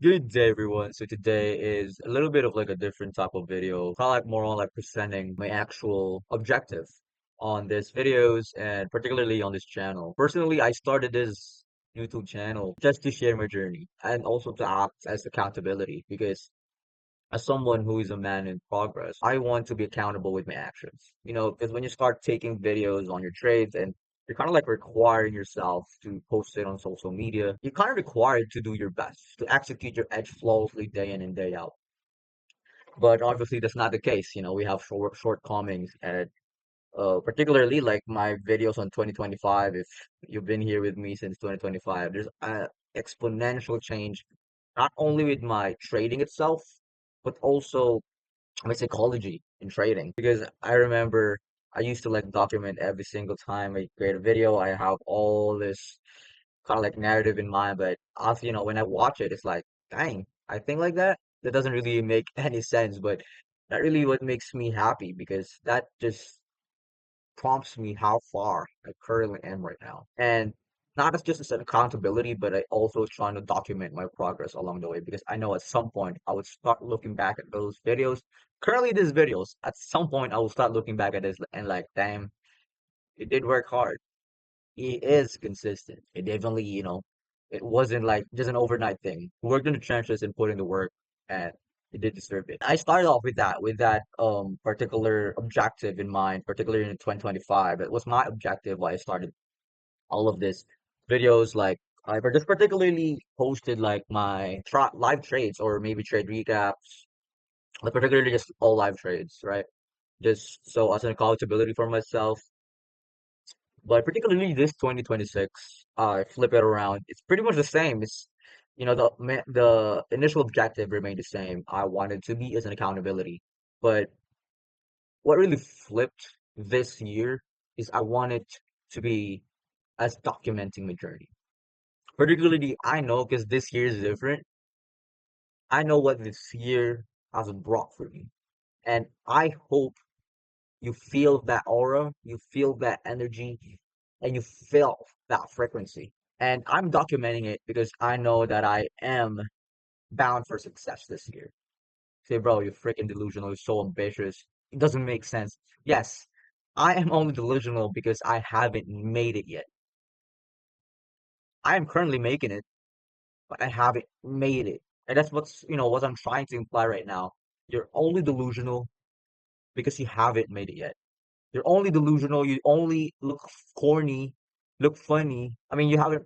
Good day, everyone. So today is a little bit of like a different type of video, kind of like more on like presenting my actual objective on this videos and particularly on this channel. Personally, I started this YouTube channel just to share my journey and also to act as accountability because as someone who is a man in progress, I want to be accountable with my actions. Because when you start taking videos on your trades and you're kind of like requiring yourself to post it on social media, you're kind of required to do your best, to execute your edge flawlessly day in and day out. But obviously, that's not the case. We have shortcomings, and particularly like my videos on 2025. If you've been here with me since 2025, there's a exponential change, not only with my trading itself, but also my psychology in trading. Because I remember I used to like document every single time I create a video. I have all this kind of like narrative in mind, but also, when I watch it, it's like, dang, I think like that. That doesn't really make any sense, but that really what makes me happy because that just prompts me how far I currently am right now. And not as just as an accountability, but I also trying to document my progress along the way because I know at some point I would start looking back at those videos. Currently, these videos, at some point I will start looking back at this and like, damn, it did work hard. He is consistent. It definitely, it wasn't like just an overnight thing. He worked in the trenches and put in the work, and he did deserve it. I started off with that particular objective in mind, particularly in 2025. It was my objective why I started all of this videos. Like I just particularly posted like my live trades or maybe trade recaps, like particularly just all live trades, right? Just so as an accountability for myself. But particularly this 2026, flip it around. It's pretty much the same. The initial objective remained the same. I wanted to be as an accountability. But what really flipped this year is I wanted to be as documenting my journey. Particularly, I know because this year is different. I know what this year has brought for me. And I hope you feel that aura, you feel that energy, and you feel that frequency. And I'm documenting it because I know that I am bound for success this year. Say, bro, you're freaking delusional. You're so ambitious. It doesn't make sense. Yes, I am only delusional because I haven't made it yet. I am currently making it, but I haven't made it. And that's what I'm trying to imply right now. You're only delusional because you haven't made it yet. You're only delusional. You only look corny, look funny. I mean, you haven't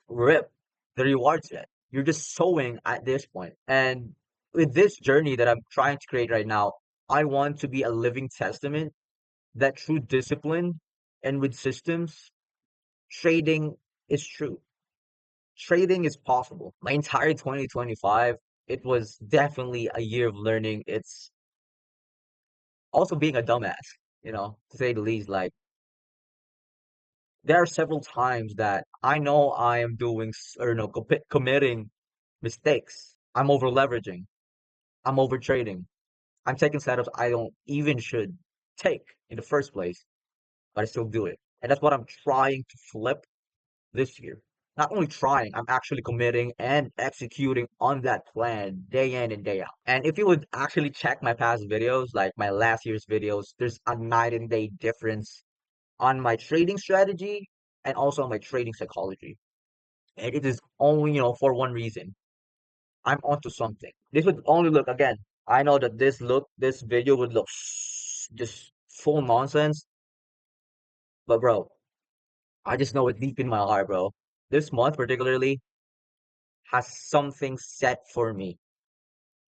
ripped the rewards yet. You're just sowing at this point. And with this journey that I'm trying to create right now, I want to be a living testament that through discipline and with systems, trading is true. Trading is possible. My entire 2025, it was definitely a year of learning. It's also being a dumbass, to say the least. Like, there are several times that I know I am doing or no committing mistakes. I'm over leveraging. I'm over trading. I'm taking setups I don't even should take in the first place, but I still do it. And that's what I'm trying to flip this year. Not only trying, I'm actually committing and executing on that plan day in and day out. And if you would actually check my past videos, like my last year's videos, there's a night and day difference on my trading strategy and also on my trading psychology. And it is only, for one reason. I'm onto something. This would only look again. I know that this video would look just full nonsense, but bro, I just know it deep in my heart, bro. This month particularly has something set for me,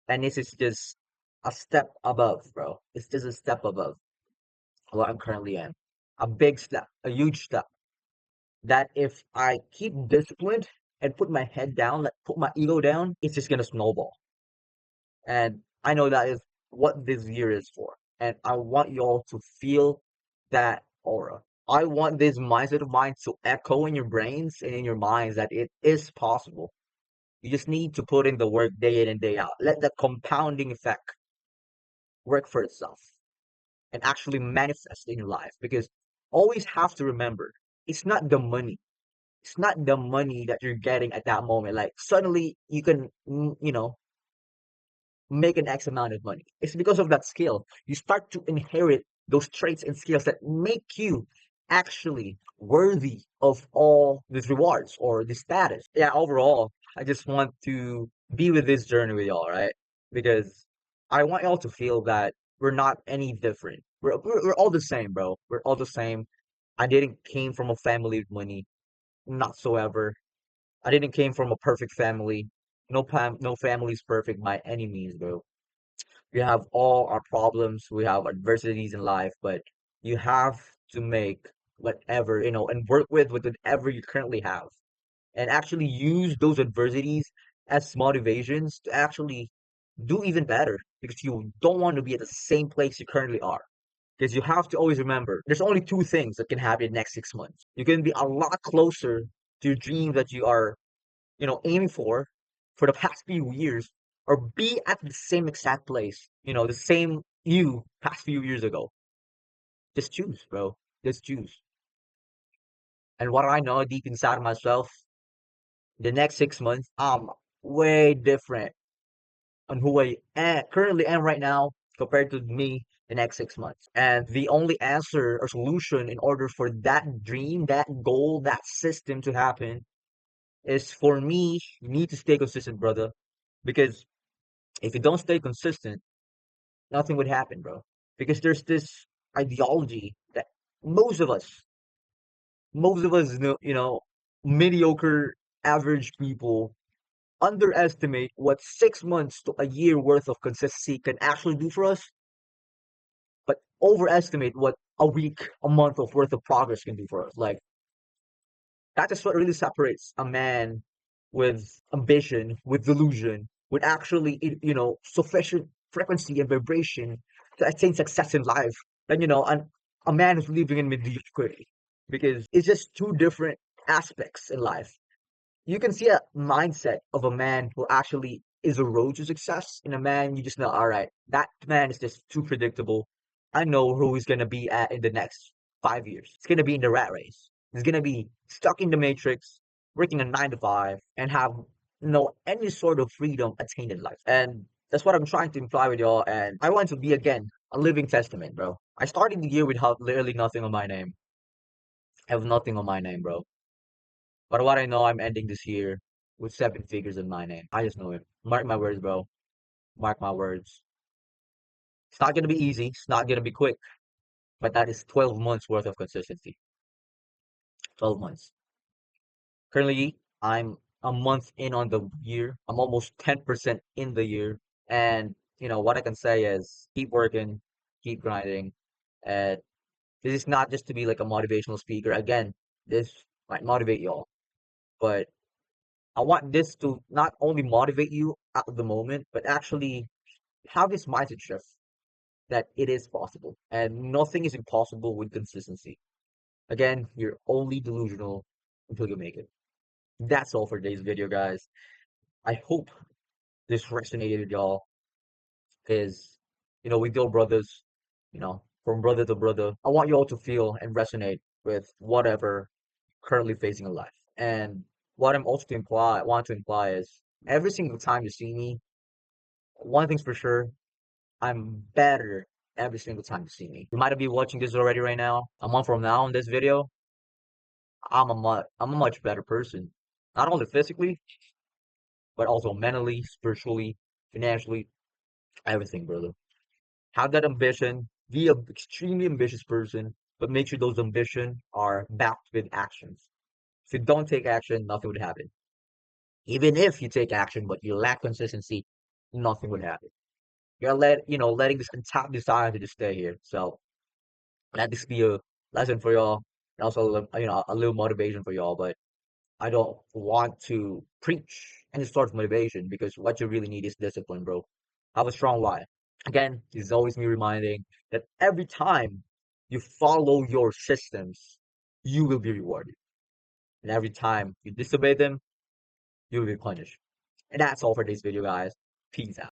and this is just a step above, bro. It's just a step above what I'm currently in. A big step, a huge step. That if I keep disciplined and put my head down, like put my ego down, it's just gonna snowball. And I know that is what this year is for. And I want you all to feel that aura. I want this mindset of mine to echo in your brains and in your minds that it is possible. You just need to put in the work day in and day out. Let the compounding effect work for itself and actually manifest in your life. Because always have to remember, it's not the money. It's not the money that you're getting at that moment. Like suddenly you can, make an X amount of money. It's because of that skill. You start to inherit those traits and skills that make you actually worthy of all these rewards or the status. Yeah, overall, I just want to be with this journey with y'all, right? Because I want y'all to feel that we're not any different. We're all the same, bro. We're all the same. I didn't came from a family with money, not so ever. I didn't came from a perfect family. No family is perfect by any means, bro. We have all our problems, we have adversities in life, but you have to make whatever, and work with whatever you currently have and actually use those adversities as motivations to actually do even better because you don't want to be at the same place you currently are. Because you have to always remember there's only two things that can happen in the next 6 months. You can be a lot closer to your dream that you are aiming for the past few years, or be at the same exact place, the same you past few years ago. Just choose, bro. Just choose. And what I know deep inside of myself, the next 6 months, I'm way different on who I currently am right now compared to me the next 6 months. And the only answer or solution in order for that dream, that goal, that system to happen is for me, you need to stay consistent, brother. Because if you don't stay consistent, nothing would happen, bro. Because there's this ideology that most of us, most of us, mediocre, average people underestimate what 6 months to a year worth of consistency can actually do for us, but overestimate what a week, a month of worth of progress can do for us. Like, that is what really separates a man with ambition, with delusion, with actually, sufficient frequency and vibration to attain success in life. And, a man who's living in mediocrity because it's just two different aspects in life. You can see a mindset of a man who actually is a road to success in a man you just know, all right, that man is just too predictable. I know who he's gonna be at in the next 5 years. He's gonna be in the rat race. He's gonna be stuck in the matrix, working a 9 to 5, and have no any sort of freedom attained in life. And that's what I'm trying to imply with y'all. And I want to be again a living testament, bro. I started the year with literally nothing on my name. I have nothing on my name, bro. But what I know, I'm ending this year with 7 figures in my name. I just know it. Mark my words, bro. Mark my words. It's not gonna be easy. It's not gonna be quick. But that is 12 months worth of consistency. 12 months. Currently, I'm a month in on the year. I'm almost 10% in the year. And, what I can say is keep working, keep grinding. And this is not just to be like a motivational speaker. Again, this might motivate y'all. But I want this to not only motivate you at the moment, but actually have this mindset shift that it is possible and nothing is impossible with consistency. Again, you're only delusional until you make it. That's all for today's video, guys. I hope this resonated with y'all because, we deal brothers, from brother to brother. I want you all to feel and resonate with whatever currently facing in life. And what I'm also to imply, want to imply is every single time you see me, one thing's for sure, I'm better every single time you see me. You might be watching this already right now. A month from now in this video, I'm a much better person. Not only physically, but also mentally, spiritually, financially, everything, brother. Have that ambition, be an extremely ambitious person, but make sure those ambition are backed with actions. If you don't take action, nothing would happen. Even if you take action, but you lack consistency, nothing would happen. You're letting this untapped desire to just stay here. So let this be a lesson for y'all, and also a little motivation for y'all. But I don't want to preach any sort of motivation because what you really need is discipline, bro. Have a strong why. Again, this is always me reminding that every time you follow your systems, you will be rewarded, and every time you disobey them, you will be punished. And that's all for this video, guys. Peace out.